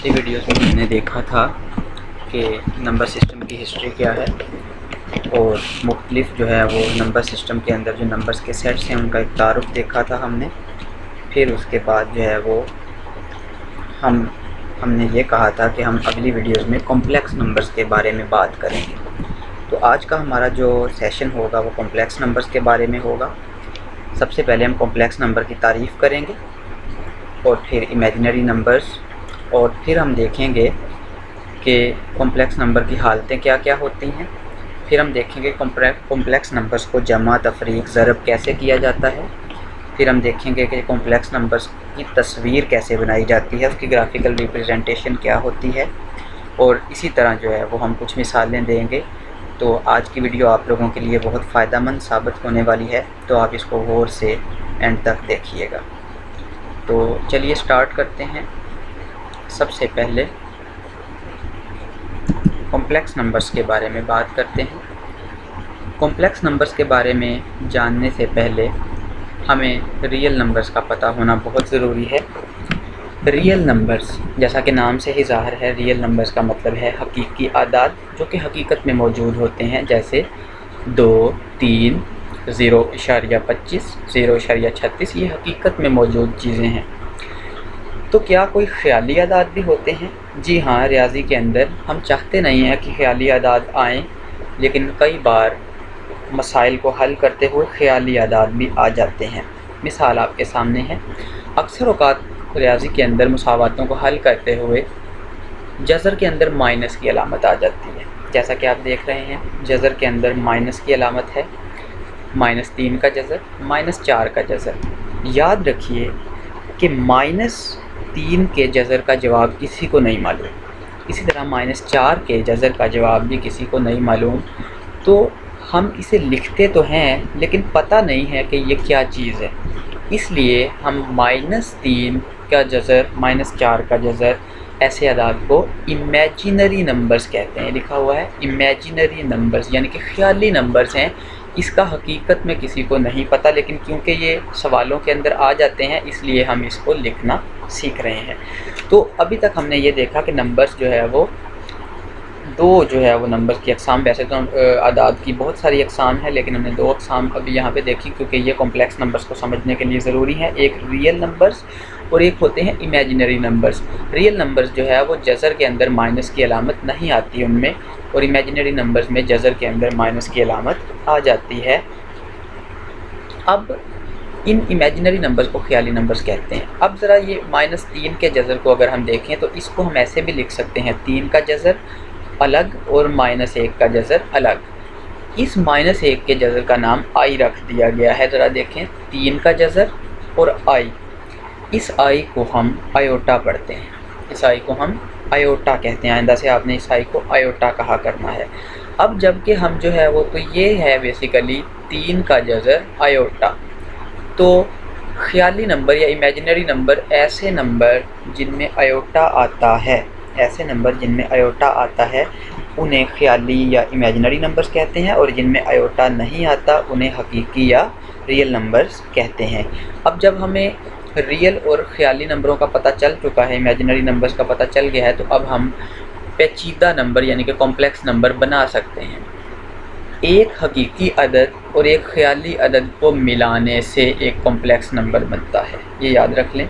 पिछली वीडियोस में हमने देखा था कि नंबर सिस्टम की हिस्ट्री क्या है और मुख्तलिफ जो है वो नंबर सिस्टम के अंदर जो नंबर्स के सेट्स हैं उनका एक तारुफ देखा था हमने। फिर उसके बाद जो है वो हमने ये कहा था कि हम अगली वीडियोस में कॉम्प्लेक्स नंबर्स के बारे में बात करेंगे। तो आज का हमारा जो सेशन होगा वो कॉम्प्लेक्स नंबर्स के बारे में होगा। सबसे पहले हम कॉम्प्लेक्स नंबर की तारीफ़ करेंगे और फिर इमेजिनरी नंबर्स, और फिर हम देखेंगे कि कॉम्प्लेक्स नंबर की हालतें क्या क्या होती हैं। फिर हम देखेंगे कॉम्प्लेक्स नंबर्स को जमा, तफरीक, ज़रब कैसे किया जाता है। फिर हम देखेंगे कि कॉम्प्लेक्स नंबर्स की तस्वीर कैसे बनाई जाती है, उसकी ग्राफिकल रिप्रेजेंटेशन क्या होती है, और इसी तरह जो है वो हम कुछ मिसालें देंगे। तो आज की वीडियो आप लोगों के लिए बहुत फ़ायदेमंद साबित होने वाली है, तो आप इसको गौर से एंड तक देखिएगा। तो चलिए स्टार्ट करते हैं। सबसे पहले कॉम्प्लेक्स नंबर्स के बारे में बात करते हैं। कॉम्प्लेक्स नंबर्स के बारे में जानने से पहले हमें रियल नंबर्स का पता होना बहुत ज़रूरी है। रियल नंबर्स, जैसा कि नाम से ही ज़ाहिर है, रियल नंबर्स का मतलब है हकीकी आदाद जो कि हकीकत में मौजूद होते हैं, जैसे 2, 3, 0.25, 0.36, ये हकीकत में मौजूद चीज़ें हैं। तो क्या कोई ख़याली आदाद भी होते हैं? जी हाँ, रियाजी के अंदर हम चाहते नहीं हैं कि ख़याली आदाद आएँ, लेकिन कई बार मसाइल को हल करते हुए ख़याली आदाद भी आ जाते हैं। मिसाल आपके सामने है। अक्सर औक़ात रियाजी के अंदर मुसावातों को हल करते हुए जज़र के अंदर माइनस की अलामत आ जाती है। जैसा कि आप देख रहे हैं, जज़र के अंदर माइनस की अलामत है। -3 का जज़र, -4 का जज़र। याद रखिए कि -3 के जज़र का जवाब किसी को नहीं मालूम। इसी तरह -4 के जज़र का जवाब भी किसी को नहीं मालूम। तो हम इसे लिखते तो हैं लेकिन पता नहीं है कि ये क्या चीज़ है। इसलिए हम -3 का जज़र, -4 का जज़र, ऐसे अदाद को इमेजिनरी नंबर्स कहते हैं। लिखा हुआ है इमेजिनरी नंबर्स, यानी कि ख़याली नंबर्स हैं। इसका हकीकत में किसी को नहीं पता, लेकिन क्योंकि ये सवालों के अंदर आ जाते हैं इसलिए हम इसको लिखना सीख रहे हैं। तो अभी तक हमने ये देखा कि नंबर्स जो है वो नंबर्स की अक़साम, वैसे तो आदाद की बहुत सारी अक़साम है, लेकिन हमने 2 अक़साम अभी यहाँ पे देखी क्योंकि ये कॉम्प्लेक्स नंबर्स को समझने के लिए ज़रूरी है। एक रियल नंबर्स और एक होते हैं इमेजिनरी नंबर्स। रियल नंबर्स जो है वो जज़र के अंदर माइनस की अलामत नहीं आती उनमें, और इमेजिनरी नंबर्स में जज़र के अंदर माइनस की अलामत आ जाती है। अब इन इमेजिनरी नंबर्स को ख़याली नंबर्स कहते हैं। अब ज़रा ये -3 के जज़र को अगर हम देखें तो इसको हम ऐसे भी लिख सकते हैं, 3 का जज़र अलग और -1 का जज़र अलग। इस -1 के जज़र का नाम आई रख दिया गया है। ज़रा देखें, 3 का जज़र और आई, इस आई को हम आयोटा पढ़ते हैं। इस आई को हम आयोटा कहते हैं। आइंदा से आपने इस आई को आयोटा कहा करना है। अब जबकि हम जो है वो, तो ये है बेसिकली 3 का जज़र आयोटा। तो ख़याली नंबर या इमेजिनरी नंबर ऐसे नंबर जिनमें आयोटा आता है, ऐसे नंबर जिनमें आयोटा आता है उन्हें ख़याली या इमेजिनरी नंबर्स कहते हैं, और जिनमें आयोटा नहीं आता उन्हें हकीकी या रियल नंबर्स कहते हैं। अब जब हमें रियल और ख़याली नंबरों का पता चल चुका है, इमेजिनरी नंबर्स का पता चल गया है, तो अब हम पेचीदा नंबर यानी कि कॉम्प्लेक्स नंबर बना सकते हैं। एक हकीकी अदद और एक ख़याली अदद को मिलाने से एक कॉम्प्लेक्स नंबर बनता है। ये याद रख लें।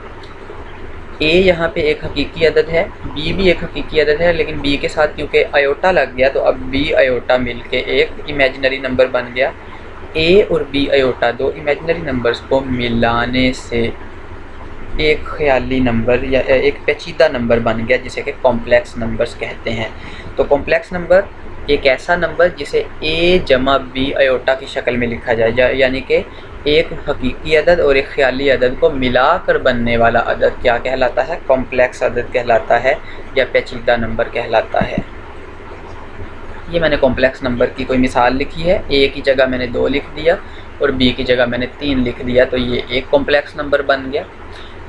ए यहाँ पे एक हकीकी अदद है, बी भी एक हकीकी अदद है, लेकिन बी के साथ क्योंकि आयोटा लग गया तो अब बी आयोटा मिलके एक इमेजिनरी नंबर बन गया। ए और बी आयोटा, 2 इमेजिनरी नंबर्स को मिलाने से एक ख़याली नंबर या एक पेचीदा नंबर बन गया, जिसे कि कॉम्प्लेक्स नंबर्स कहते हैं। तो कॉम्प्लेक्स नंबर एक ऐसा नंबर जिसे ए जमा बी आयोटा की शक्ल में लिखा जाए, यानी कि एक हकीकी अदद और एक ख़याली अदद को मिलाकर बनने वाला अदद क्या कहलाता है? कॉम्प्लेक्स अदद कहलाता है या पेचीदा नंबर कहलाता है। ये मैंने कॉम्प्लेक्स नंबर की कोई मिसाल लिखी है। ए की जगह मैंने 2 लिख दिया और बी की जगह मैंने 3 लिख दिया, तो ये एक कॉम्प्लेक्स नंबर बन गया।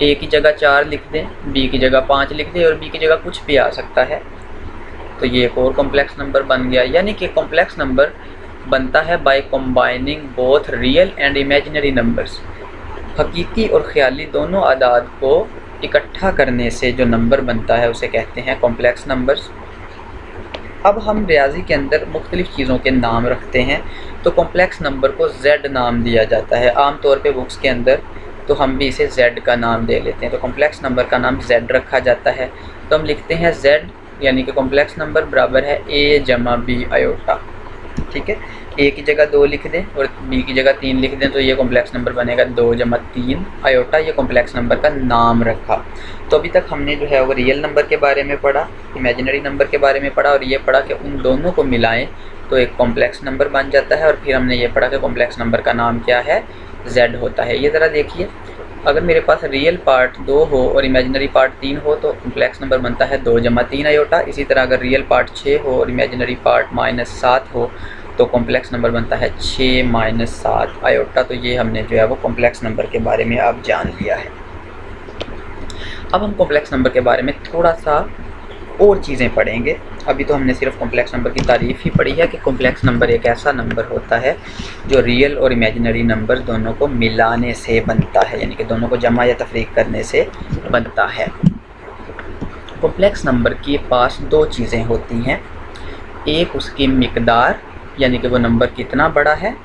ए की जगह 4 लिख दें, बी की जगह 5 लिख दें, और बी की जगह कुछ भी आ सकता है, तो ये एक और कॉम्प्लेक्स नंबर बन गया। यानी कि कॉम्प्लेक्स नंबर बनता है by combining both real and imaginary numbers. हकीकी और ख़याली दोनों आदाद को इकट्ठा करने से जो नंबर बनता है उसे कहते हैं कॉम्प्लेक्स नंबर्स। अब हम रियाजी के अंदर मुख्तलिफ़ चीज़ों के नाम रखते हैं, तो कॉम्प्लेक्स नंबर को Z नाम दिया जाता है आम तौर पे बुक्स के अंदर, तो हम भी इसे Z का नाम दे लेते हैं। तो कॉम्प्लेक्स नंबर का नाम Z रखा जाता है, तो हम लिखते हैं Z यानी कि कॉम्प्लेक्स नंबर बराबर है A जमा B आयोटा। ठीक है, A की जगह 2 लिख दें और B की जगह 3 लिख दें, तो ये कॉम्प्लेक्स नंबर बनेगा 2 जमा 3 आयोटा। ये कॉम्प्लेक्स नंबर का नाम रखा। तो अभी तक हमने जो है वो रियल नंबर के बारे में पढ़ा, इमेजिनरी नंबर के बारे में पढ़ा, और ये पढ़ा कि उन दोनों को मिलाएं तो एक कॉम्प्लेक्स नंबर बन जाता है। और फिर हमने ये पढ़ा कि कॉम्प्लेक्स नंबर का नाम क्या है, Z होता है। ये ज़रा देखिए, अगर मेरे पास रियल पार्ट 2 हो और इमेजिनरी पार्ट 3 हो तो कॉम्प्लेक्स नंबर बनता है 2 जमा 3 आयोटा। इसी तरह अगर रियल पार्ट 6 हो और इमेजिनरी पार्ट -7 हो तो कॉम्प्लेक्स नंबर बनता है 6 - 7 आयोटा। तो ये हमने जो है वो कॉम्प्लेक्स नंबर के बारे में अब जान लिया है। अब हम कॉम्प्लेक्स नंबर के बारे में थोड़ा सा और चीज़ें पढ़ेंगे। अभी तो हमने सिर्फ कॉम्प्लेक्स नंबर की तारीफ़ ही पढ़ी है कि कॉम्प्लेक्स नंबर एक ऐसा नंबर होता है जो रियल और इमेजिनरी नंबर दोनों को मिलाने से बनता है, यानी कि दोनों को जमा या तफरीक करने से बनता है। कॉम्प्लेक्स नंबर के पास 2 चीज़ें होती हैं, एक उसकी मिकदार यानी कि वो नंबर कितना बड़ा है,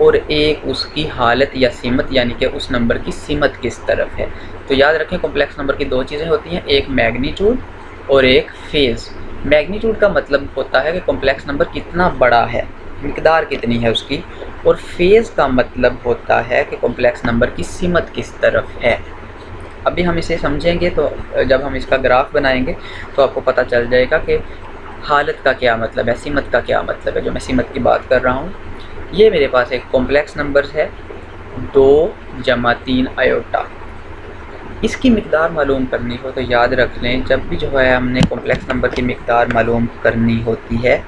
और एक उसकी हालत या सिमत यानी कि उस नंबर की सिमत किस तरफ है। तो याद रखें कॉम्प्लेक्स नंबर की 2 चीज़ें होती हैं, एक मैग्नीट्यूड और एक फेज़। मैग्नीट्यूड का मतलब होता है कि कॉम्प्लेक्स नंबर कितना बड़ा है, मिकदार कितनी है उसकी, और फेज़ का मतलब होता है कि कॉम्प्लेक्स नंबर की सिमत किस तरफ है। अभी हम इसे समझेंगे तो जब हम इसका ग्राफ बनाएंगे तो आपको पता चल जाएगा कि हालत का क्या मतलब है, सिमत का क्या मतलब है। जो मैं सिमत की बात कर रहा हूँ, ये मेरे पास एक कॉम्प्लेक्स नंबर है 2 जमा 3 आयोटा। इसकी मिकदार मालूम करनी हो तो याद रख लें, जब भी जो है हमने कॉम्प्लेक्स नंबर की मिकदार मालूम करनी होती है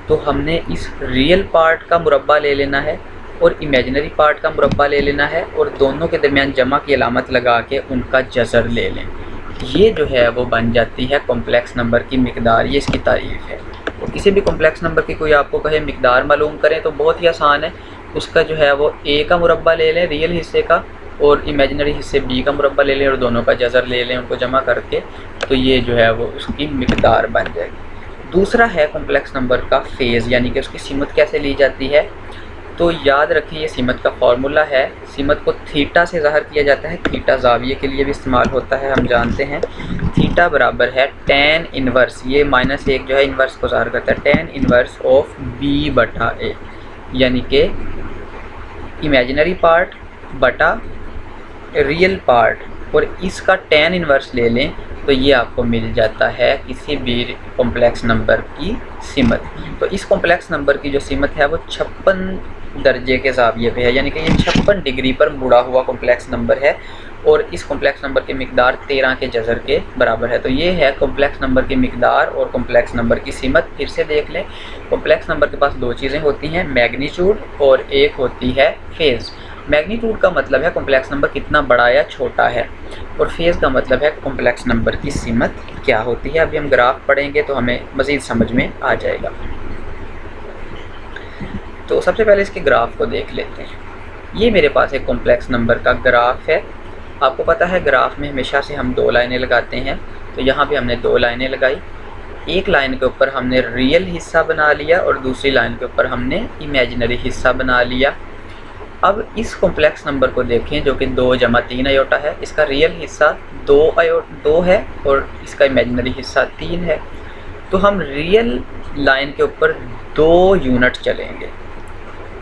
तो हमने इस रियल पार्ट का मुरब्बा ले लेना है और इमेजिनरी पार्ट का मुरब्बा ले लेना है, और दोनों के दरमियान जमा की अलामत लगा के उनका जज़र ले लें। ये जो है वो बन जाती है कॉम्प्लेक्स नंबर की मिकदार। ये इसकी तारीफ़ है। तो किसी भी कॉम्प्लेक्स नंबर की कोई आपको कहे मिकदार मालूम करें तो बहुत ही आसान है, उसका जो है वो A का मुरब्बा ले लें रियल हिस्से का, और इमेजिनरी हिस्से B का मुरब्बा ले लें और दोनों का जज़र ले लें, उनको जमा करके, तो ये जो है वो उसकी मिकदार बन जाएगी। दूसरा है कॉम्प्लेक्स नंबर का फेज़, यानी कि उसकी सिमत कैसे ली जाती है। तो याद रखिए ये सिमत का फार्मूला है, सिमत को थीटा से ज़ाहिर किया जाता है। थीटा ज़ाविये के लिए भी इस्तेमाल होता है, हम जानते हैं। थीटा बराबर है tan इन्वर्स, ये -1 जो है इन्वर्स को ज़ाहिर करता है, tan इन्वर्स ऑफ B बटा A, यानी कि इमेजिनरी पार्ट बटा रियल पार्ट, और इसका tan इन्वर्स ले लें तो ये आपको मिल जाता है किसी भी कॉम्प्लेक्स नंबर की सिमत। तो इस कॉम्प्लेक्स नंबर की जो सिमत है वो 56 दर्जे के ज़ाविये पे है, यानी कि ये 56 डिग्री पर मुड़ा हुआ कॉम्प्लेक्स नंबर है, और इस कॉम्प्लेक्स नंबर की मिकदार 13 के जज़र के बराबर है। तो ये है कॉम्प्लेक्स नंबर की मिकदार और कॉम्प्लेक्स नंबर की सिमत। फिर से देख लें, कॉम्प्लेक्स नंबर के पास 2 चीज़ें होती हैं, मैग्नीट्यूड और एक होती है फेज़। मैग्नीट्यूड का मतलब है कॉम्प्लेक्स नंबर कितना बड़ा या छोटा है, और फेज़ का मतलब है कॉम्प्लेक्स नंबर की सिमत क्या होती है। अभी हम ग्राफ पढ़ेंगे तो हमें मज़ीद समझ में आ जाएगा। तो सबसे पहले इसके ग्राफ को देख लेते हैं। ये मेरे पास एक कॉम्प्लेक्स नंबर का ग्राफ है। आपको पता है ग्राफ में हमेशा से हम 2 लाइनें लगाते हैं, तो यहाँ पे हमने 2 लाइनें लगाई। एक लाइन के ऊपर हमने रियल हिस्सा बना लिया और दूसरी लाइन के ऊपर हमने इमेजिनरी हिस्सा बना लिया। अब इस कॉम्प्लेक्स नंबर को देखें जो कि 2 जमा 3 आयोटा है। इसका रियल हिस्सा 2 है और इसका इमेजिनरी हिस्सा 3 है। तो हम रियल लाइन के ऊपर 2 यूनिट चलेंगे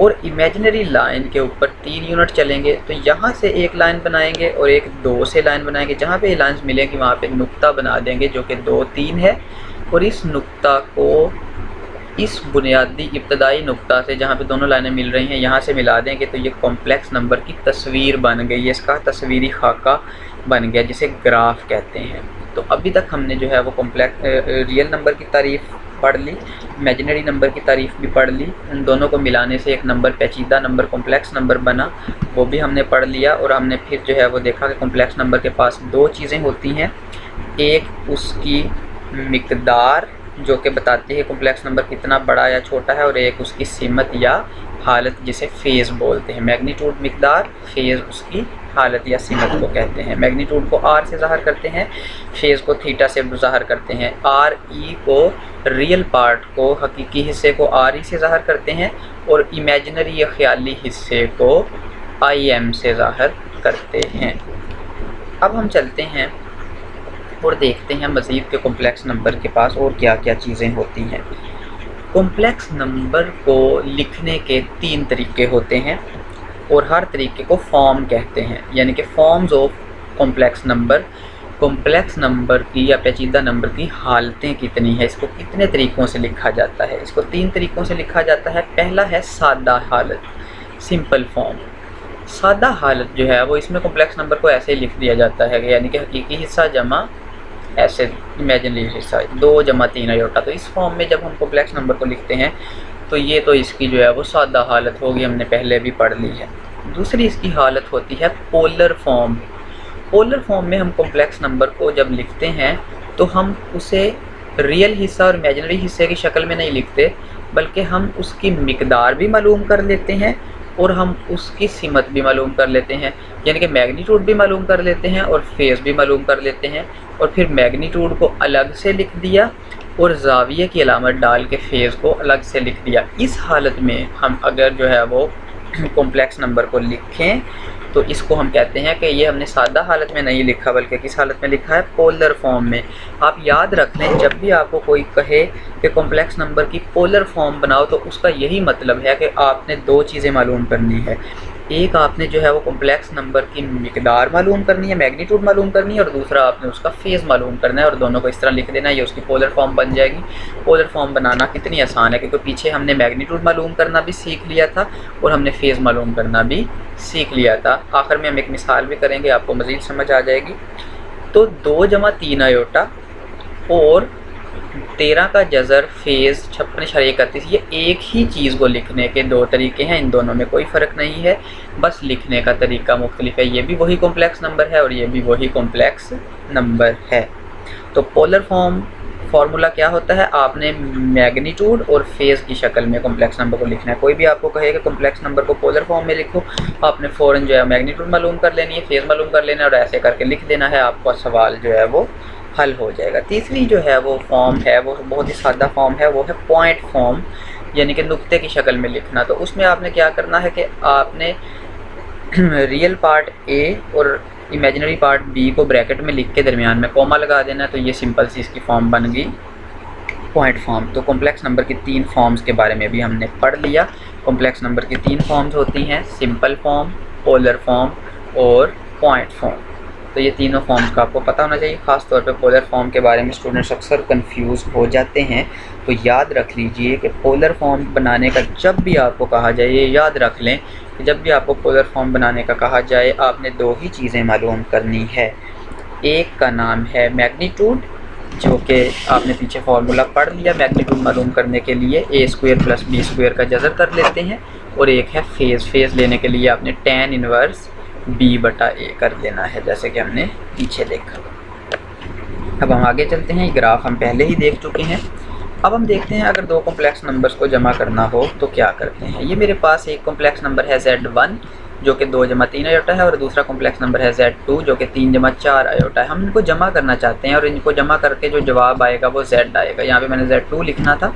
और इमेजिनरी लाइन के ऊपर 3 यूनिट चलेंगे। तो यहाँ से एक लाइन बनाएंगे और एक 2 से लाइन बनाएंगे। जहाँ पे लाइंस मिलेंगी वहाँ पे नुक्ता बना देंगे जो कि 2, 3 है, और इस नुक्ता को इस बुनियादी इब्तदाई नुक्ता से जहाँ पे दोनों लाइनें मिल रही हैं यहाँ से मिला देंगे, तो ये कॉम्प्लेक्स नंबर की तस्वीर बन गई है। इसका तस्वीरी खाका बन गया जिसे ग्राफ कहते हैं। तो अभी तक हमने जो है वो रियल नंबर की तारीफ़ पढ़ ली, इमेजिनरी नंबर की तारीफ़ भी पढ़ ली। उन दोनों को मिलाने से एक नंबर पेचीदा नंबर कॉम्प्लेक्स नंबर बना, वो भी हमने पढ़ लिया। और हमने फिर जो है वो देखा कि कॉम्प्लेक्स नंबर के पास 2 चीज़ें होती हैं, एक उसकी मिकदार जो कि बताती है कॉम्प्लेक्स नंबर कितना बड़ा या छोटा है, और एक उसकी सिमत या हालत जिसे फेज़ बोलते हैं। मैग्नीट्यूड मिकदार, फेज़ उसकी हालत या सिमत को कहते हैं। मैग्नीट्यूड को आर से ज़ाहिर करते हैं, फेज़ को थीटा से ज़ाहिर करते हैं। आर ई को रियल पार्ट को, हकीकी हिस्से को आर ई से ज़ाहिर करते हैं और इमेजिनरी या ख़याली हिस्से को आई एम से ज़ाहिर करते हैं। अब हम चलते हैं और देखते हैं मज़ीद के कॉम्प्लेक्स नंबर के पास और क्या क्या चीज़ें होती हैं। कॉम्प्लेक्स नंबर को लिखने के 3 तरीके होते हैं और हर तरीके को फॉर्म कहते हैं, यानी कि forms of complex number. Complex number की या पेचीदा नंबर की हालतें कितनी है, इसको कितने तरीक़ों से लिखा जाता है। इसको 3 तरीक़ों से लिखा जाता है। पहला है सादा हालत, सिंपल फॉर्म। सादा हालत जो है वो इसमें कॉम्प्लेक्स नंबर को ऐसे ही लिख दिया जाता है, यानी कि हकीकी हिस्सा जमा ऐसे इमेजिनरी हिस्सा 2 जमा 3 आयोटा। तो इस फॉर्म में जब हम कॉम्प्लेक्स नंबर को लिखते हैं तो ये तो इसकी जो है वो सादा हालत होगी, हमने पहले भी पढ़ ली है। दूसरी इसकी हालत होती है पोलर फॉर्म। पोलर फॉर्म में हम कॉम्प्लेक्स नंबर को जब लिखते हैं तो हम उसे रियल हिस्सा और इमेजिनरी हिस्से की शक्ल में नहीं लिखते, बल्कि हम उसकी मिकदार भी मालूम कर लेते हैं और हम उसकी सिमत भी मालूम कर लेते हैं, यानी कि मैग्नीट्यूड भी मालूम कर लेते हैं और फेज़ भी मालूम कर लेते हैं। और फिर मैग्नीट्यूड को अलग से लिख दिया और ज़ाविये की अलामत डाल के फेज़ को अलग से लिख दिया। इस हालत में हम अगर जो है वो कॉम्प्लेक्स नंबर को लिखें तो इसको हम कहते हैं कि ये हमने सादा हालत में नहीं लिखा, बल्कि किस हालत में लिखा है, पोलर फॉर्म में। आप याद रख लें, जब भी आपको कोई कहे कि कॉम्प्लेक्स नंबर की पोलर फॉर्म बनाओ तो उसका यही मतलब है कि आपने 2 चीज़ें मालूम करनी है। एक आपने जो है वो कॉम्प्लेक्स नंबर की मिकदार मालूम करनी है, मैग्नीट्यूड मालूम करनी है, और दूसरा आपने उसका फेज़ मालूम करना है और दोनों को इस तरह लिख देना है, ये उसकी पोलर फॉर्म बन जाएगी। पोलर फॉर्म बनाना कितनी आसान है, क्योंकि पीछे हमने मैग्नीट्यूड मालूम करना भी सीख लिया था और हमने फेज़ मालूम करना भी सीख लिया था। आखिर में हम एक मिसाल भी करेंगे, आपको मज़ीद समझ आ जाएगी। तो 2 जमा 3 आयोटा और 13 का जज़र फेज़ 56.31, ये एक ही चीज़ को लिखने के 2 तरीके हैं। इन दोनों में कोई फ़र्क नहीं है, बस लिखने का तरीका मुख्तलिफ है। ये भी वही कॉम्प्लेक्स नंबर है और ये भी वही कॉम्प्लेक्स नंबर है। तो पोलर फॉर्म फार्मूला क्या होता है, आपने मैग्नीट्यूड और फेज़ की शक्ल में कॉम्प्लेक्स नंबर को लिखना है। कोई भी आपको कहेगा कॉम्प्लेक्स नंबर को पोलर फॉर्म में लिखो, आपने फ़ौरन जो है मैग्नीट्यूड मालूम कर लेनी है, फेज़ मालूम कर लेना है और ऐसे करके लिख देना है, आपका सवाल जो है वो हल हो जाएगा। तीसरी जो है वो फॉर्म है वो बहुत ही सादा फॉर्म है, वो है पॉइंट फॉर्म, यानी कि नुक्ते की शक्ल में लिखना। तो उसमें आपने क्या करना है कि आपने रियल पार्ट ए और इमेजिनरी पार्ट बी को ब्रैकेट में लिख के दरमियान में कॉमा लगा देना, तो ये सिंपल सी इसकी फॉर्म बन गई पॉइंट फॉर्म। तो कॉम्प्लेक्स नंबर की 3 फॉर्म्स के बारे में भी हमने पढ़ लिया। कॉम्प्लेक्स नंबर की 3 फॉर्म्स होती हैं, सिंपल फॉर्म, पोलर फॉर्म और पॉइंट फॉर्म। तो ये तीनों फॉर्म्स का आपको पता होना चाहिए। ख़ास तौर पे पोलर फॉर्म के बारे में स्टूडेंट्स अक्सर कंफ्यूज हो जाते हैं, तो याद रख लीजिए कि पोलर फॉर्म बनाने का जब भी आपको कहा जाए, ये याद रख लें कि जब भी आपको पोलर फॉर्म बनाने का कहा जाए, आपने 2 ही चीज़ें मालूम करनी है। एक का नाम है मैग्नीट्यूड, जो कि आपने पीछे फार्मूला पढ़ लिया मैग्नीट्यूड मालूम करने के लिए, a² + b² का जज़र कर लेते हैं। और एक है फेज़। फेज़ लेने के लिए आपने tan इनवर्स b/a कर लेना है, जैसे कि हमने पीछे देखा। अब हम आगे चलते हैं, ये ग्राफ हम पहले ही देख चुके हैं। अब हम देखते हैं अगर 2 कॉम्प्लेक्स नंबर्स को जमा करना हो तो क्या करते हैं। ये मेरे पास एक कॉम्प्लेक्स नंबर है Z1 जो कि 2 जमा 3 आयोटा है और दूसरा कॉम्प्लेक्स नंबर है Z2 जो कि 3 जमा 4 आयोटा है। हम इनको जमा करना चाहते हैं और इनको जमा करके जो जवाब आएगा वो Z आएगा। यहाँ पे मैंने Z2 लिखना था,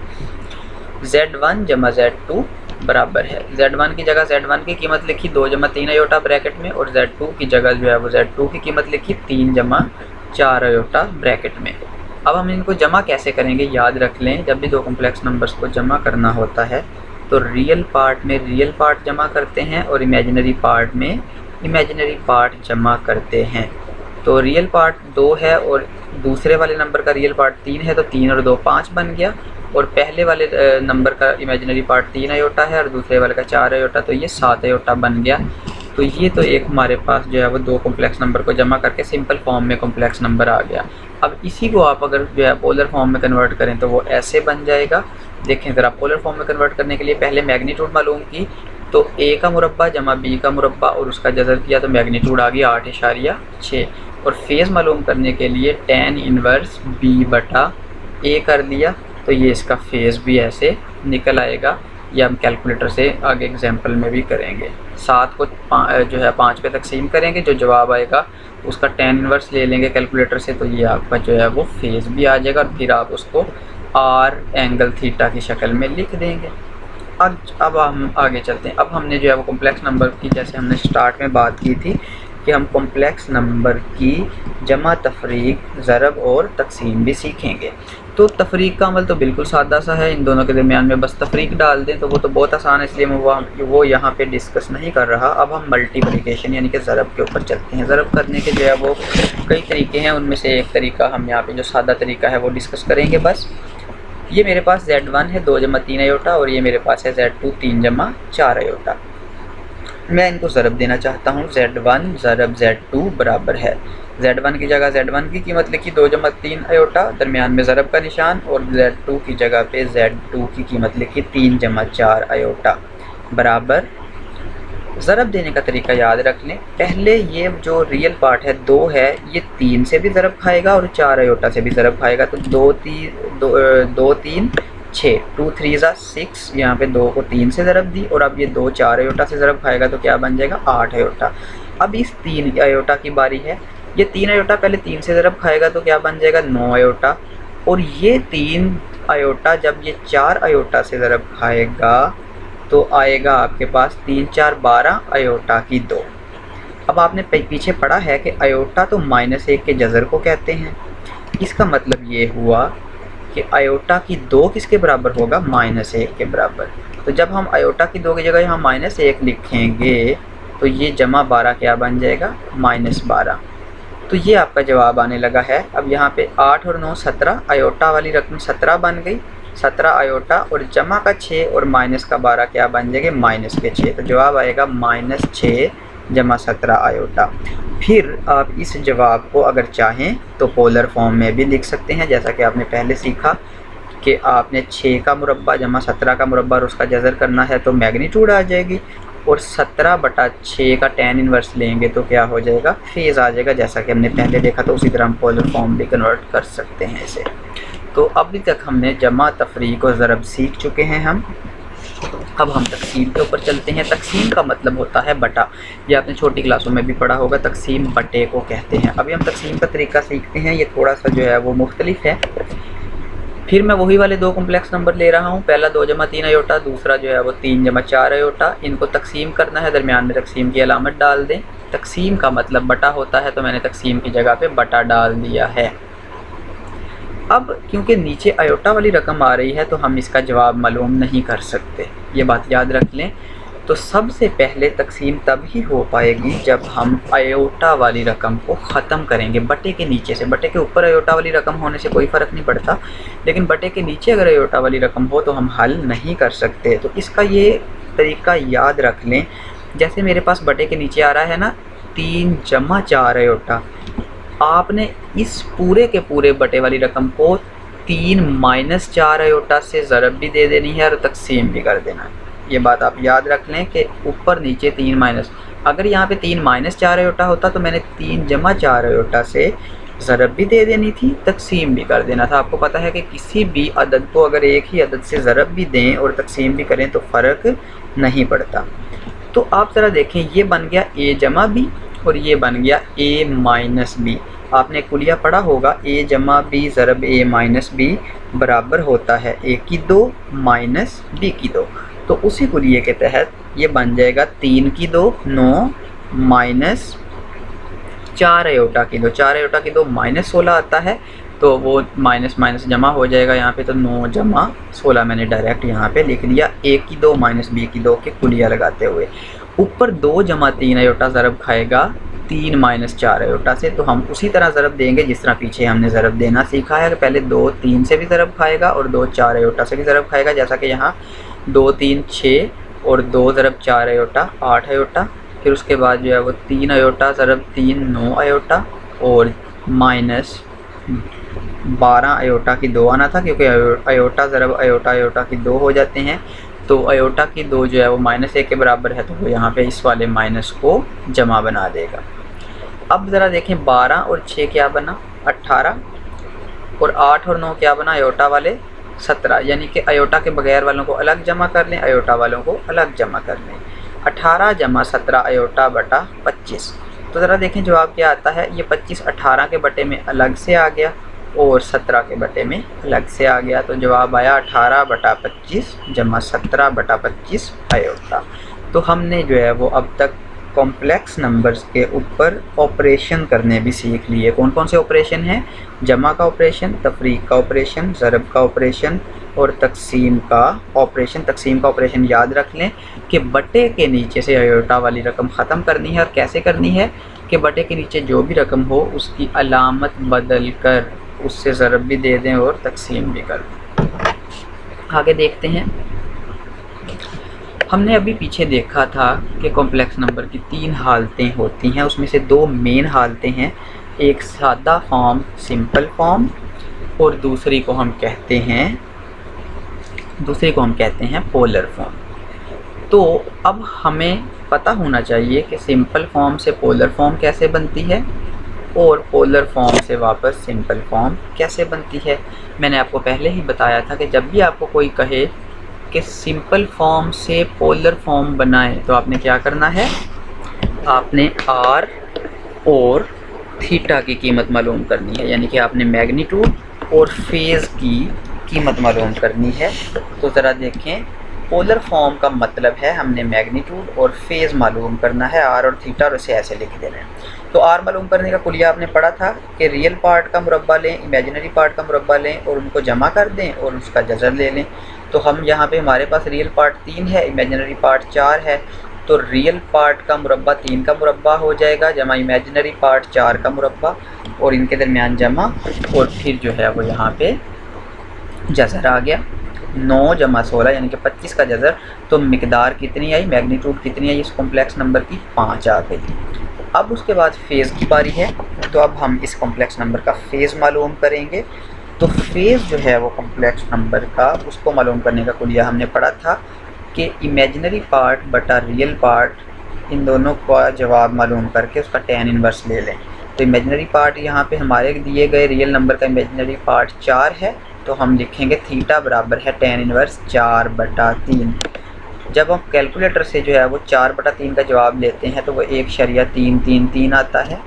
Z1 जमा Z2 बराबर है, Z1 की जगह Z1 की कीमत लिखी 2 जमा 3 आयोटा ब्रैकेट में, और Z2 की जगह जो है वो Z2 की कीमत लिखी 3 जमा 4 आयोटा ब्रैकेट में। अब हम इनको जमा कैसे करेंगे, याद रख लें, जब भी 2 कॉम्प्लेक्स नंबर्स को जमा करना होता है तो रियल पार्ट में रियल पार्ट जमा करते हैं और इमेजिनरी पार्ट में इमेजिनरी पार्ट जमा करते हैं। तो रियल पार्ट 2 है और दूसरे वाले नंबर का रियल पार्ट 3 है, तो 3 और 2 5 बन गया, और पहले वाले नंबर का इमेजिनरी पार्ट 3 आयोटा है और दूसरे वाले का 4 आयोटा, तो ये 7 आयोटा बन गया। तो ये तो एक हमारे पास जो है वो 2 कॉम्प्लेक्स नंबर को जमा करके सिंपल फॉर्म में कॉम्प्लेक्स नंबर आ गया। अब इसी को आप अगर जो है पोलर फॉर्म में कन्वर्ट करें तो वो ऐसे बन जाएगा। देखें ज़रा, पोलर फॉर्म में कन्वर्ट करने के लिए पहले मैग्नीट्यूड मालूम की, तो a का मुरब्बा जमा b का मुरब्बा और उसका जज़र किया तो मैग्नीट्यूड आ गया 8.6, और फेज़ मालूम करने के लिए tan इनवर्स b/a कर लिया, तो ये इसका फेज़ भी ऐसे निकल आएगा। ये हम कैलकुलेटर से आगे एग्जांपल में भी करेंगे। 7 को जो है 5 पे तकसीम करेंगे, जो जवाब आएगा उसका tan इनवर्स ले लेंगे कैलकुलेटर से, तो ये आपका जो है वो फेज़ भी आ जाएगा और फिर आप उसको आर एंगल थीटा की शक्ल में लिख देंगे। अब हम आगे चलते हैं। अब हमने जो है वो कॉम्प्लेक्स नंबर की, जैसे हमने स्टार्ट में बात की थी कि हम कॉम्प्लेक्स नंबर की जमा, तफरीक, ज़रब और तकसीम भी सीखेंगे। तो तफरीक का अमल तो बिल्कुल सादा सा है, इन दोनों के दरमियान में बस तफरीक डाल दें तो वो तो बहुत आसान है, इसलिए मैं वो यहाँ पे डिस्कस नहीं कर रहा। अब हम मल्टीप्लिकेशन यानी कि ज़रब के ऊपर चलते हैं। ज़रब करने के जो है वो कई तरीके हैं, उनमें से एक तरीका हम यहाँ पे जो सादा तरीका है वो डिस्कस करेंगे। बस ये मेरे पास Z1 है 2 जमा 3 अयोटा और ये मेरे पास है Z2 3 जमा 4 अयोटा। मैं इनको ज़रब देना चाहता हूँ। Z1 ज़रब Z2 बराबर है, Z1 की जगह Z1 की कीमत लिखी 2 जमा 3 अयोटा, दरमियान में ज़रब का निशान, और Z2 की जगह पे Z2 की कीमत लिखी 3 जमा 4 अयोटा बराबर। ज़रब देने का तरीका याद रख लें। पहले ये जो रियल पार्ट है 2 है, ये 3 से भी ज़रब खाएगा और 4 अयोटा से भी ज़रब खाएगा, तो 2 3 6, 2 3 6, यहाँ पे 2 को 3 से ज़रब दी और अब ये 2 4 अयोटा से ज़रब खाएगा तो क्या बन जाएगा 8 अयोटा। अब इस 3 अयोटा की बारी है, ये 3 अयोटा पहले 3 से ज़रब खाएगा तो क्या बन जाएगा 9 अयोटा, और ये 3 अयोटा जब ये 4 अयोटा से ज़रब खाएगा तो आएगा आपके पास 3 4 12 अयोटा की 2। अब आपने पीछे पढ़ा है कि अयोटा तो -1 के जज़र को कहते हैं, इसका मतलब ये हुआ कि अयोटा की 2 किसके बराबर होगा -1 के बराबर। तो जब हम अयोटा की 2 की जगह यहाँ -1 लिखेंगे तो ये जमा 12 क्या बन जाएगा -12। तो ये आपका जवाब आने लगा है। अब यहाँ पे 8 और 9 17, अयोटा वाली रकम 17 बन गई, 17 अयोटा, और जमा का 6 और माइनस का 12 क्या बन जाएंगे -6। तो जवाब आएगा -6 जमा 17 अयोटा। फिर आप इस जवाब को अगर चाहें तो पोलर फॉर्म में भी लिख सकते हैं, जैसा कि आपने पहले सीखा कि आपने 6 का मुरब्बा जमा 17 का मुरब्बा और उसका जज़र करना है तो मैग्नीट्यूड आ जाएगी, और 17/6 का tan इनवर्स लेंगे तो क्या हो जाएगा फेज़ आ जाएगा, जैसा कि हमने पहले देखा। तो उसी तरह हम पोलर फॉर्म भी कन्वर्ट कर सकते हैं इसे। तो अभी तक हमने जमा, तफरीक और ज़रब सीख चुके हैं हम। अब हम तकसीम के ऊपर चलते हैं। तकसीम का मतलब होता है बटा, ये आपने छोटी क्लासों में भी पढ़ा होगा, तकसीम बटे को कहते हैं। अभी हम तकसीम का तरीका सीखते हैं, ये थोड़ा सा जो है वो मुख्तलिफ है। फिर मैं वही वाले 2 कॉम्प्लेक्स नंबर ले रहा हूँ, पहला 2 जमा 3 अयोटा, दूसरा जो है वो 3 जमा 4 अयोटा। इनको तकसीम करना है, दरमियान में तकसीम की अलामत डाल दें। तकसीम का मतलब बटा होता है, तो मैंने तकसीम की जगह पे बटा डाल दिया है। अब क्योंकि नीचे अयोटा वाली रकम आ रही है तो हम इसका जवाब मालूम नहीं कर सकते, ये बात याद रख लें। तो सबसे पहले तकसीम तब ही हो पाएगी जब हम अयोटा वाली रकम को ख़त्म करेंगे बटे के नीचे से। बटे के ऊपर अयोटा वाली रकम होने से कोई फ़र्क नहीं पड़ता, लेकिन बटे के नीचे अगर अयोटा वाली रकम हो तो हम हल नहीं कर सकते। तो इसका ये तरीका याद रख लें। जैसे मेरे पास बटे के नीचे आ रहा है ना 3 जमा 4 अयोटा, आपने इस पूरे के पूरे बटे वाली रकम को 3 माइनस 4 अयोटा से ज़रब भी दे देनी है और तकसीम भी कर देना है। ये बात आप याद रख लें कि ऊपर नीचे 3 माइनस, अगर यहाँ पे 3 माइनस 4 अयोटा होता तो मैंने 3 जमा 4 अयोटा से ज़रब भी दे देनी थी, तकसीम भी कर देना था। आपको पता है कि किसी भी अदद को अगर एक ही अदद से ज़रब भी दें और तकसीम भी करें तो फ़र्क नहीं पड़ता। तो आप ज़रा देखें, ये बन गया a जमा b और ये बन गया a माइनस b। आपने कुलिया पढ़ा होगा a जमा b ज़रब a माइनस b बराबर होता है a की 2 माइनस b की 2। तो उसी कुलिये के तहत ये बन जाएगा 3 की 2 9 माइनस 4 अयोटा की 2। 4 अयोटा की 2 माइनस 16 आता है, तो वो माइनस माइनस जमा हो जाएगा यहाँ पे। तो 9 जमा 16 मैंने डायरेक्ट यहाँ पे लिख लिया, a की 2 माइनस b की 2 के कुलिया लगाते हुए। ऊपर 2 जमा 3 अयोटा ज़रब खाएगा 3 माइनस 4 अयोटा से, तो हम उसी तरह ज़रब देंगे जिस तरह पीछे हमने ज़रब देना सीखा है कि पहले 2 3 से भी ज़रब खाएगा और 2 4 अयोटा से भी ज़रब खाएगा। जैसा कि यहाँ 2 3 6 और 2 ज़रब 4 अयोटा 8 अयोटा। फिर उसके बाद जो है वो 3 अयोटा ज़रब 3 9 अयोटा और माइनस 12 अयोटा की 2 आना था, क्योंकि अयोटा ज़रब अयोटा अयोटा की 2 हो जाते हैं। तो अयोटा की 2 जो है वो -1 के बराबर है, तो वो यहाँ पे इस वाले माइनस को जमा बना देगा। अब ज़रा देखें 12 और 6 क्या बना 18, और 8 और 9 क्या बना अयोटा वाले 17, यानी कि अयोटा के बगैर वालों को अलग जमा कर लें, अयोटा वालों को अलग जमा कर लें। 18 जमा 17 अयोटा बटा 25। तो ज़रा देखें जवाब क्या आता है। ये 25 18 के बटे में अलग से आ गया और 17 के बटे में अलग से आ गया। तो जवाब आया 18 बटा 25 जमा 17 बटा 25 अयोटा। तो हमने जो है वो अब तक कॉम्प्लेक्स नंबर्स के ऊपर ऑपरेशन करने भी सीख लिए। कौन कौन से ऑपरेशन हैं? जमा का ऑपरेशन, तफरीक का ऑपरेशन, ज़रब का ऑपरेशन और तकसीम का ऑपरेशन। तकसीम का ऑपरेशन याद रख लें कि बटे के नीचे से अयोटा वाली रकम ख़त्म करनी है। और कैसे करनी है कि बटे के नीचे जो भी रकम हो उसकी अलामत बदल कर उससे ज़रब भी दे दें और तकसीम भी कर दें। आगे देखते हैं। हमने अभी पीछे देखा था कि कॉम्प्लेक्स नंबर की 3 हालतें होती हैं, उसमें से 2 मेन हालतें हैं। एक सादा फॉर्म, सिंपल फॉर्म, और दूसरी को हम कहते हैं पोलर फॉर्म। तो अब हमें पता होना चाहिए कि सिंपल फॉर्म से पोलर फॉर्म कैसे बनती है और पोलर फॉर्म से वापस सिंपल फॉर्म कैसे बनती है। मैंने आपको पहले ही बताया था कि जब भी आपको कोई कहे कि सिंपल फॉर्म से पोलर फॉर्म बनाएं तो आपने क्या करना है, आपने आर और थीटा की कीमत मालूम करनी है, यानी कि आपने मैग्नीट्यूड और फेज़ की कीमत मालूम करनी है। तो ज़रा देखें, पोलर फॉर्म का मतलब है हमने मैग्नीट्यूड और फेज़ मालूम करना है, आर और थीटा, और इसे ऐसे लिख देना है। तो आर मालूम करने का कुलिया आपने पढ़ा था कि रियल पार्ट का मुरब्बा लें, इमेजिनरी पार्ट का मुरब्बा लें और उनको जमा कर दें और उसका जज़र ले लें। तो हम यहाँ पे हमारे पास रियल पार्ट 3 है, इमेजिनरी पार्ट 4 है। तो रियल पार्ट का मुरब्बा 3 का मुरब्बा हो जाएगा जमा इमेजिनरी पार्ट 4 का मुरब्बा, और इनके दरमियान जमा, और फिर जो है वो यहाँ पे जज़र आ गया 9 जमा 16 यानी कि 25 का जज़र। तो मिकदार कितनी आई, मैग्नीट्यूड कितनी आई इस कॉम्प्लेक्स नंबर की, 5 आ गई। अब उसके बाद फेज़ की बारी है। तो अब हम इस कॉम्प्लेक्स नंबर का फेज़ मालूम करेंगे। तो फेज़ जो है वो कॉम्प्लेक्स नंबर का, उसको मालूम करने का कुलिया हमने पढ़ा था कि इमेजिनरी पार्ट बटा रियल पार्ट, इन दोनों का जवाब मालूम करके उसका tan इनवर्स ले लें। तो इमेजिनरी पार्ट यहाँ पे हमारे दिए गए रियल नंबर का इमेजिनरी पार्ट 4 है, तो हम लिखेंगे थीटा बराबर है tan इनवर्स 4 बटा 3। जब हम कैलकुलेटर से जो है वो 4 बटा 3 का जवाब लेते हैं तो वो 1.333 आता है,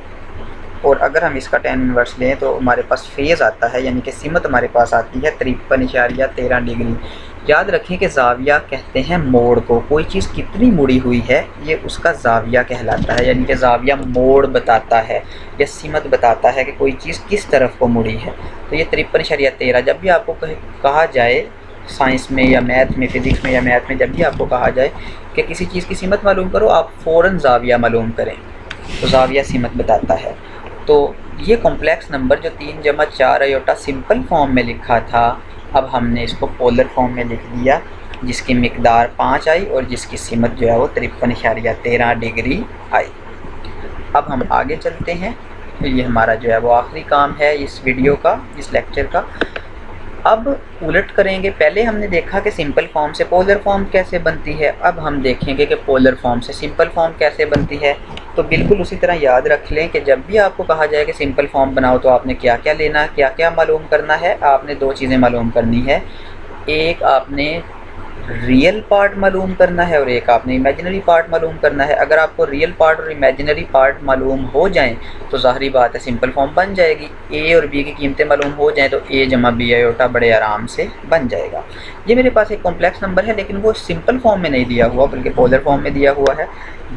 और अगर हम इसका tan इनवर्स लें तो हमारे पास फेज़ आता है, यानी कि सिमत हमारे पास आती है 53.13 डिग्री। याद रखें कि ज़ाविया कहते हैं मोड़ को, कोई चीज़ कितनी मुड़ी हुई है ये उसका ज़ाविया कहलाता है, यानी कि ज़ाविया मोड़ बताता है या सिमत बताता है कि कोई चीज़ किस तरफ को मुड़ी है। तो ये 53.13, जब भी आपको कहा जाए साइंस में या मैथ में, फ़िज़िक्स में या मैथ में, जब भी आपको कहा जाए कि किसी चीज़ की सिमत मालूम करो, आप फ़ौरन ज़ाविया मालूम करें, तो ज़ाविया सिमत बताता है। तो ये कॉम्प्लेक्स नंबर जो 3 जमा 4 अयोटा सिंपल फॉर्म में लिखा था, अब हमने इसको पोलर फॉर्म में लिख दिया, जिसकी मिकदार 5 आई और जिसकी सिमत जो है वो 53.13 डिग्री आई। अब हम आगे चलते हैं। तो ये हमारा जो है वो आखिरी काम है इस वीडियो का, इस लेक्चर का। अब उलट करेंगे। पहले हमने देखा कि सिंपल फॉर्म से पोलर फॉर्म कैसे बनती है, अब हम देखेंगे कि पोलर फॉर्म से सिंपल फॉर्म कैसे बनती है। तो बिल्कुल उसी तरह याद रख लें कि जब भी आपको कहा जाए कि सिंपल फॉर्म बनाओ तो आपने क्या क्या लेना, क्या क्या मालूम करना है। आपने 2 चीज़ें मालूम करनी है, एक आपने रियल पार्ट मालूम करना है और एक आपने इमेजिनरी पार्ट मालूम करना है। अगर आपको रियल पार्ट और इमेजिनरी पार्ट मालूम हो जाएं तो ज़ाहिरी बात है सिंपल फॉर्म बन जाएगी। ए और बी की कीमतें मालूम हो जाएं तो ए जमा बी अयोटा बड़े आराम से बन जाएगा। ये मेरे पास एक कॉम्प्लेक्स नंबर है लेकिन वो सिंपल फॉर्म में नहीं दिया हुआ बल्कि पोलर फॉर्म में दिया हुआ है।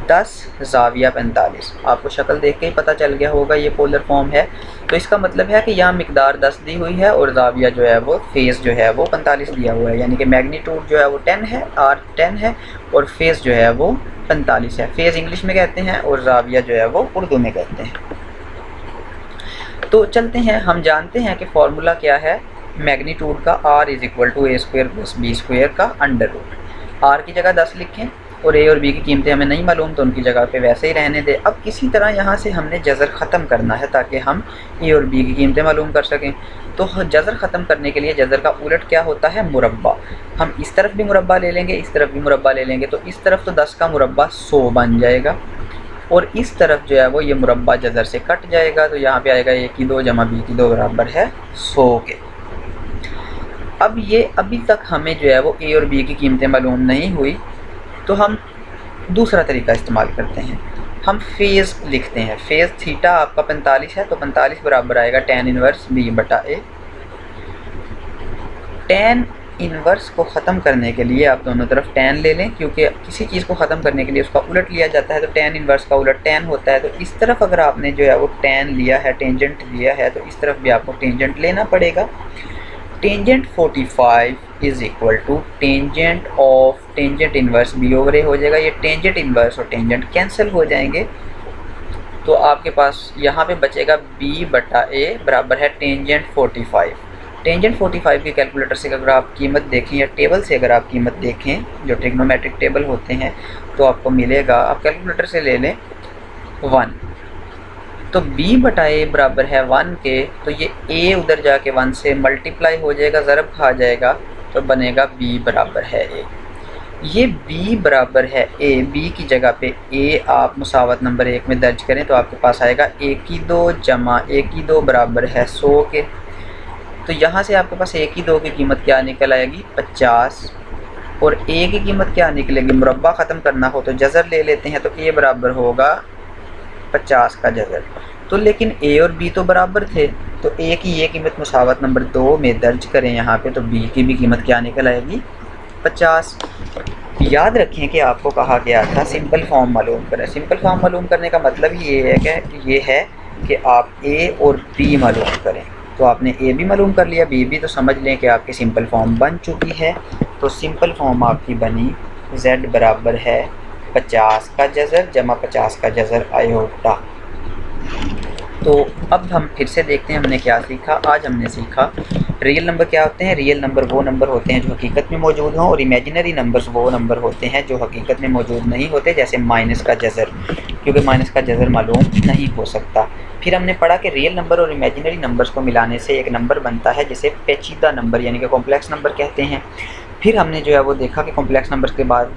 10 ज़ाविया 45, आपको शक्ल देख के ही पता चल गया होगा ये पोलर फॉर्म है। तो इसका मतलब है कि यहाँ मिकदार 10 दी हुई है और ज़ाविया जो है वो फेज़ जो है वो 45 दिया हुआ है, यानी कि मैग्नीट्यूड जो है वो 10 है, आर 10 है और फेज़ जो है वो 45 है। फेज़ इंग्लिश में कहते हैं और ज़ाविया जो है वो उर्दू में कहते हैं। तो चलते हैं, हम जानते हैं कि फार्मूला क्या है मैग्नीट्यूड का, r = a² + b² का √। r की जगह 10 लिखें और a और b की कीमतें हमें नहीं मालूम तो उनकी जगह पे वैसे ही रहने दें। अब किसी तरह यहाँ से हमने जज़र ख़त्म करना है ताकि हम a और b की कीमतें मालूम कर सकें। तो जज़र ख़त्म करने के लिए जज़र का उलट क्या होता है, मुरब्बा। हम इस तरफ भी मुरब्बा ले लेंगे, इस तरफ भी मुरब्बा ले लेंगे, तो इस तरफ तो 10 का मुरब्बा 100 बन जाएगा और इस तरफ जो है वो ये मुरब्बा जज़र से कट जाएगा। तो यहाँ पे आएगा a की 2 जमा b की 2 बराबर है 100 के। अब ये अभी तक हमें जो है वो ए और बी की कीमतें मालूम नहीं हुई, तो हम दूसरा तरीका इस्तेमाल करते हैं। हम फेज़ लिखते हैं। फेज़ थीटा आपका 45 है, तो 45 बराबर आएगा tan इनवर्स बी बटा ए। tan इनवर्स को ख़त्म करने के लिए आप दोनों तरफ tan ले लें, क्योंकि किसी चीज़ को ख़त्म करने के लिए उसका उलट लिया जाता है, तो tan इनवर्स का उलट tan होता है। तो इस तरफ अगर आपने जो है वो tan लिया है, टेंजेंट लिया है, तो इस तरफ भी आपको टेंजेंट लेना पड़ेगा। Tangent 45 is equal to tangent of tangent inverse B over A हो जाएगा। ये टेंजेंट इनवर्स और टेंजेंट कैंसिल हो जाएंगे, तो आपके पास यहाँ पे बचेगा b बटा ए बराबर है टेंजेंट 45। टेंजेंट 45 की कैलकुलेटर से अगर आप कीमत देखें या टेबल से अगर आप कीमत देखें, जो ट्रिग्नोमेट्रिक टेबल होते हैं, तो आपको मिलेगा, आप कैलकुलेटर से ले लें 1, तो b बटा ए बराबर है 1 के, तो ये a उधर जाके 1 से मल्टीप्लाई हो जाएगा, ज़रब खा जाएगा, तो बनेगा b बराबर है a। ये b बराबर है a, b की जगह पे a आप मुसावत नंबर 1 में दर्ज करें, तो आपके पास आएगा a की 2 जमा a की 2 बराबर है 100 के। तो यहाँ से आपके पास a की 2 की कीमत क्या निकल आएगी 50, और a की कीमत क्या निकलेगी, मुरब्बा ख़त्म करना हो तो जज़र ले लेते हैं, तो a बराबर होगा 50 का जज़र। तो लेकिन a और b तो बराबर थे, तो a की ये कीमत मुसावत नंबर 2 में दर्ज करें यहाँ पे, तो b की भी कीमत क्या निकल आएगी 50। याद रखें कि आपको कहा गया था सिंपल फॉर्म मालूम करें। सिंपल फॉर्म मालूम करने का मतलब ये है कि आप a और b मालूम करें। तो आपने a भी मालूम कर लिया, b भी, तो समझ लें कि आपकी सिंपल फॉर्म बन चुकी है। तो सिंपल फॉर्म आपकी बनी z बराबर है 50 का जज़र जमा 50 का जज़र आयोटा। तो अब हम फिर से देखते हैं हमने क्या सीखा। आज हमने सीखा रियल नंबर क्या होते हैं। रियल नंबर वो नंबर होते हैं जो हकीकत में मौजूद हों, और इमेजिनरी नंबर्स वो नंबर होते हैं जो हकीकत में मौजूद नहीं होते, जैसे माइनस का जज़र, क्योंकि माइनस का जज़र मालूम नहीं हो सकता। फिर हमने पढ़ा कि रियल नंबर और इमेजिनरी नंबर्स को मिलाने से एक नंबर बनता है जिसे पेचीदा नंबर यानी कि कॉम्प्लेक्स नंबर कहते हैं। फिर हमने जो है वो देखा कि कॉम्प्लेक्स नंबर्स के बाद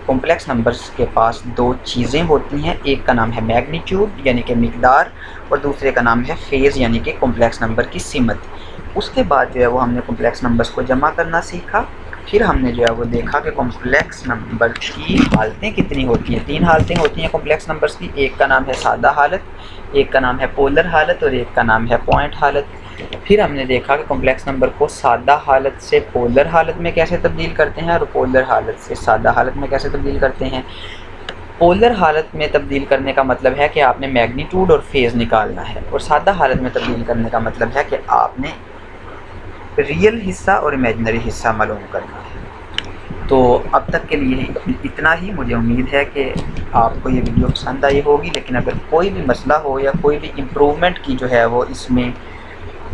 कॉम्प्लेक्स नंबर्स के पास दो चीज़ें होती हैं, एक का नाम है मैग्नीट्यूड यानी कि मिकदार, और दूसरे का नाम है फेज़ यानी कि कॉम्प्लेक्स नंबर की सिमत। उसके बाद जो है वो हमने कॉम्प्लेक्स नंबर्स को जमा करना सीखा। फिर हमने जो है वो देखा कि कॉम्प्लेक्स नंबर की हालतें कितनी होती हैं। 3 हालतें होती हैं कॉम्प्लेक्स नंबर्स की, एक का नाम है सादा हालत, एक का नाम है पोलर हालत, और एक का नाम है पॉइंट हालत। फिर हमने देखा कि कॉम्प्लेक्स नंबर को सादा हालत से पोलर हालत में कैसे तब्दील करते हैं, और पोलर हालत से सादा हालत में कैसे तब्दील करते हैं। पोलर हालत में तब्दील करने का मतलब है कि आपने मैग्नीट्यूड और फेज़ निकालना है, और सादा हालत में तब्दील करने का मतलब है कि आपने रियल हिस्सा और इमेजिनरी हिस्सा मालूम करना है। तो अब तक के लिए इतना ही। मुझे उम्मीद है कि आपको ये वीडियो पसंद आई होगी, लेकिन अगर कोई भी मसला हो या कोई भी इम्प्रूवमेंट की जो है वो इसमें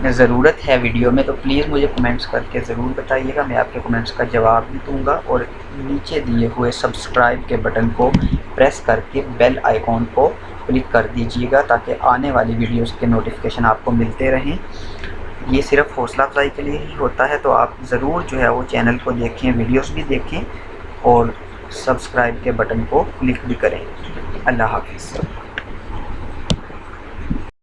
ज़रूरत है वीडियो में, तो प्लीज़ मुझे कमेंट्स करके ज़रूर बताइएगा। मैं आपके कमेंट्स का जवाब भी दूंगा, और नीचे दिए हुए सब्सक्राइब के बटन को प्रेस करके बेल आइकॉन को क्लिक कर दीजिएगा, ताकि आने वाली वीडियोस के नोटिफिकेशन आपको मिलते रहें। ये सिर्फ हौसला अफजाई के लिए ही होता है, तो आप ज़रूर जो है वो चैनल को देखें, वीडियोस भी देखें, और सब्सक्राइब के बटन को क्लिक भी करें। अल्लाह हाफ़िज़।